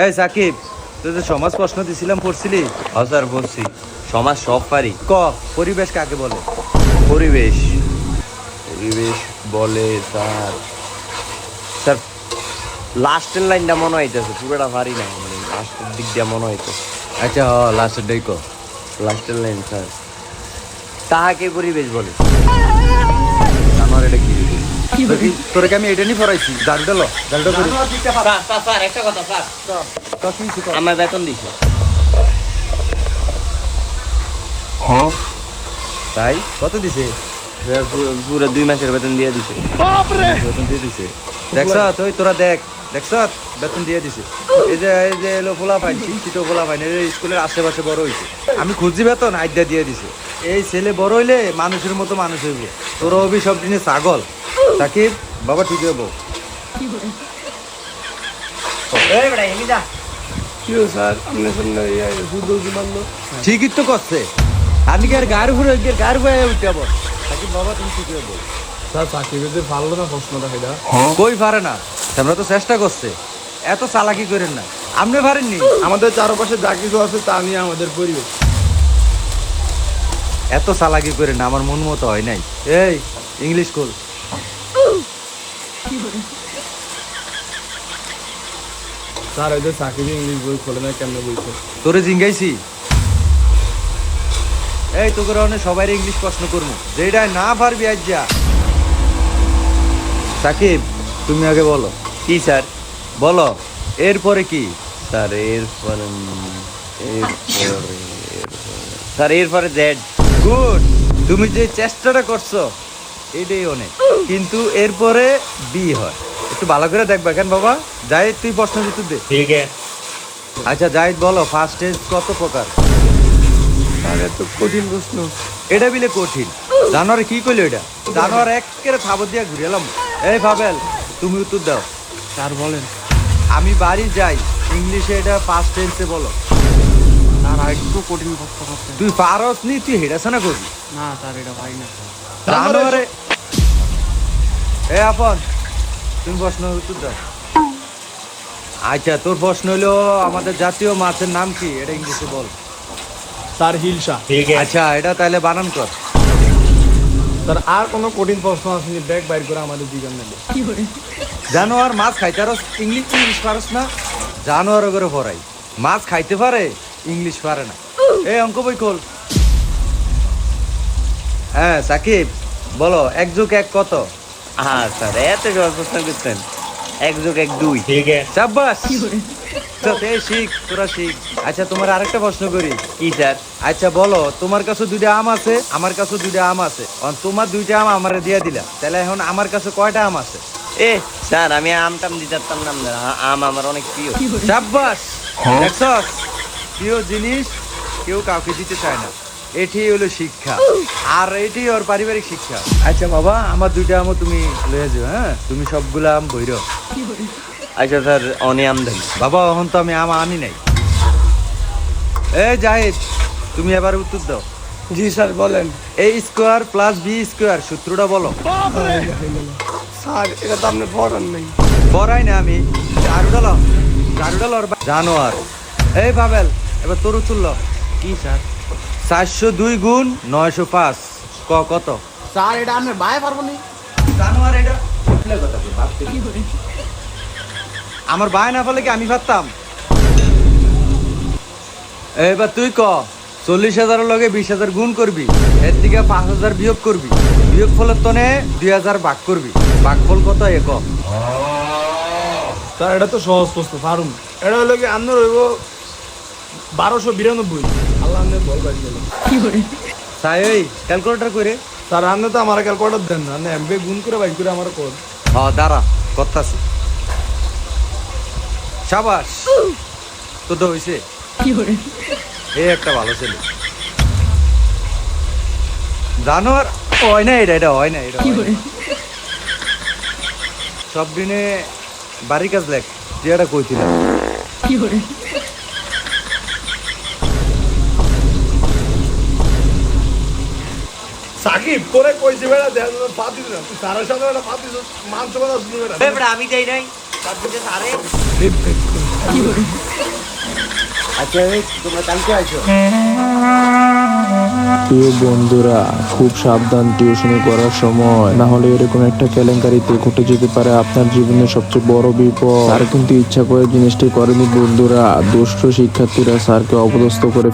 এই সাকিব, তুই যে সমাজ প্রশ্ন দিছিলাম পড়ছিলি? হ্যাঁ স্যার বলছি, সমাজ সব পারি। ক পরিবেশ কাকে বলে? পরিবেশ পরিবেশ বলে স্যার স্যার লাস্টের লাইনটা মনে হইতেছে, পুরোটা পারি না, মানে লাস্টের দিক দিয়ে মনে হইতেছে। আচ্ছা হ, লাস্টের ডাই ক। লাস্টের লাইন স্যার, তাহাকে পরিবেশ বলে। আমার এটা কি তোরে কি আমি এটা নিয়ে পড়াইছি? জালটা লো, জালটা করি। স্যার একটা কথা স্যার, আমার বেতন দিছে। তাই কত দিছে? পুরো 2 মাসের বেতন দিয়ে দিছে। বেতন দিয়ে দিছে? দেখছ তুই, তোরা দেখছ বেতন দিয়ে দিছে। এই যে এলো ফোলা পাইন, শিক্ষিত ফোলা পাইন, স্কুলের আশেপাশে বড় হয়েছে। আমি খুঁজি বেতন আইডা দিয়ে দিছে। এই ছেলে বড় হইলে মানুষের মতো মানুষ হইব। তোর অভি সব দিনে ছাগল। সাকিব বাবা ঠিক হইব। ঠিকই তো করছে। আপনি কি আর গায়ের উপরে উঠতে যাবো? সাকিব বাবা তুমি ঠিক হইব। স্যার চাকরি যে পারলো না প্রশ্নটা সেটা কই পারে না, আমরা তো চেষ্টা করছে। এত চালাকি করেন না, আপনি পারেননি। আমাদের চারপাশে যা কিছু আছে তা নিয়ে আমাদের পরিবেশ। এত চালাকি করেন না, আমার মন মতো হয় নাই। এই ইংলিশ স্কুল। স্যার ওই যে চাকরি ইংলিশ বই খোলে না, কেমনে বলছে? তোরে জিঙ্গাইছি। এই তোকে অনেক সবাই ইংলিশ প্রশ্ন করবো, যেটা না পারবি আজ যা। সাকিব তুমি আগে বলো। কি স্যার? বলো এরপরে কি? স্যার এরপরে স্যার এরপরে জেড। গুড, তুমি যে চেষ্টাটা করছো এটাই অনেক, কিন্তু এরপরে বি হয়। একটু ভালো করে দেখবা কেন বাবা। জাহিদ তুই প্রশ্ন উত্তর দে। ঠিক আছে আচ্ছা জাহিদ বলো, ফার্স্ট টেন্স কত প্রকার? স্যার এত কঠিন প্রশ্ন। এটা বিলে কঠিন। জানোয়ারে কি কইলো এটা? জানোয়ার একেবারে থাবর দিয়া ঘুরে এলাম। এই পাবেল তুমি উত্তর দাও। স্যার বলেন। আমি বাড়ি যাই, ইংলিশে এটা ফার্স্ট টেন্সে বলো। স্যার একটু কঠিন প্রশ্ন করতে। তুই পারস নি, তুই হেডাছানা করবি। না স্যার এটা পারি না। জানোয়ারে এ আপন তুমি প্রশ্ন উত্তর দাও। আচ্ছা তোর প্রশ্ন হলো আমাদের জাতীয় মাছের নাম কি, এটা ইংলিশে বল। স্যার হিলসা। আচ্ছা এটা তাহলে বানান কর। স্যার আর কোনো কঠিন প্রশ্ন আসেনি, ব্যাগ বাইর করে আমাদের দিগান নেবে। জানোয়ার মাছ খাইতে পারস, ইংলিশ পারস না? জানোয়ার করে পড়াই, মাছ খাইতে পারে, ইংলিশ পারে না। এই অঙ্ক বই খোল। হ্যাঁ সাকিব বলো, 1 যোগ 1 কত? হ্যাঁ স্যার এত সহজ প্রশ্ন করছেন। 1 যোগ 1 2। সাব্বাস, শিখ তোরা শিখ। আচ্ছা তোমার আরেকটা প্রশ্ন করি। কি স্যার? আচ্ছা বলো, তোমার কাছে 2টা আম আছে, আমার কাছে 2টা আম আছে, তোমার 2টা আম আমারে দিয়ে দিলা, তাহলে এখন আমার কাছে কয়টা আম আছে? এ স্যার আমি আমটাম দিতে পারতাম না, আম আমার অনেক প্রিয়। সাব্বাস, দেখছস প্রিয় জিনিস কেউ কাউকে দিতে চায় না। এটি হলো শিক্ষা, আর এটি ওর পারিবারিক শিক্ষা। আচ্ছা বাবা, আমার 2টা আমও তুমি লয়ে যাও। হ্যাঁ তুমি সবগুলা আম বইরো। আচ্ছা স্যার অনে আম দেন। বাবা এখন তো আমি আম আনি নাই। এই জাহিদ তুমি এবার উত্তর দাও। জি স্যার বলেন। এ স্কোয়ার প্লাস বি স্কোয়ার সূত্রটা বলো। স্যার এটা তো আপনি পড়ান নাই। পড়াই না আমি। জানোয়ার। এই পাবেল এবার তোর উত্তর ল। কি স্যার? 402 গুণ 905 কত? স্যার এটা আমি বাই পারবো না। জানোয়ার এটা আমার ভাই না বলে কি আমি পারতাম? এবার তুই ক, 40,000 লগে 20,000 গুণ করবি, এর থেকে 5,000 বিয়োগ করবি, বিয়োগ ফলের তনে 2,000 ভাগ করবি, ভাগফল কত এ ক? স্যার এটা তো সহজ প্রশ্ন পারুন। এটা হলো কি আপনার হইব 1292। আল্লাহ আপনি বল বাড়ি গেল। তাই ওই ক্যালকুলেটর করে। স্যার আপনি তো আমার ক্যালকুলেটর দেন না, আপনি এমবি গুণ করে বাইক করে আমার কোড। দাঁড়া করতাছি। সাবাস, তো তো হইছে। এই একটা ভালো ছেলে। জানোয়ার হয় না, এটা হয় না, এটা সব দিনে বাড়ি কাজ লেখ তুই এটা কইছিলাম। সাকিব করে কইছে বেড়া দেন পাতি না, তুই সারা সাথে একটা পাতি মাংস বানা শুরু করে। আমি যাই নাই, তার দিকে সারে। এই আচ্ছা এই তোমরা কালকে আইছো? প্রিয় বন্ধুরা, খুব সাবধান টিউশনি করার সময়, না হলে এরকম একটা কেলেঙ্কারিতে ঘটে যেতে পারে আপনার জীবনের সবচেয়ে বড় বিপদ। স্যার কিন্তু ইচ্ছা করে জিনিসটি করেনি বন্ধুরা, দুষ্ট শিক্ষার্থীরা স্যারকে অপদস্থ করে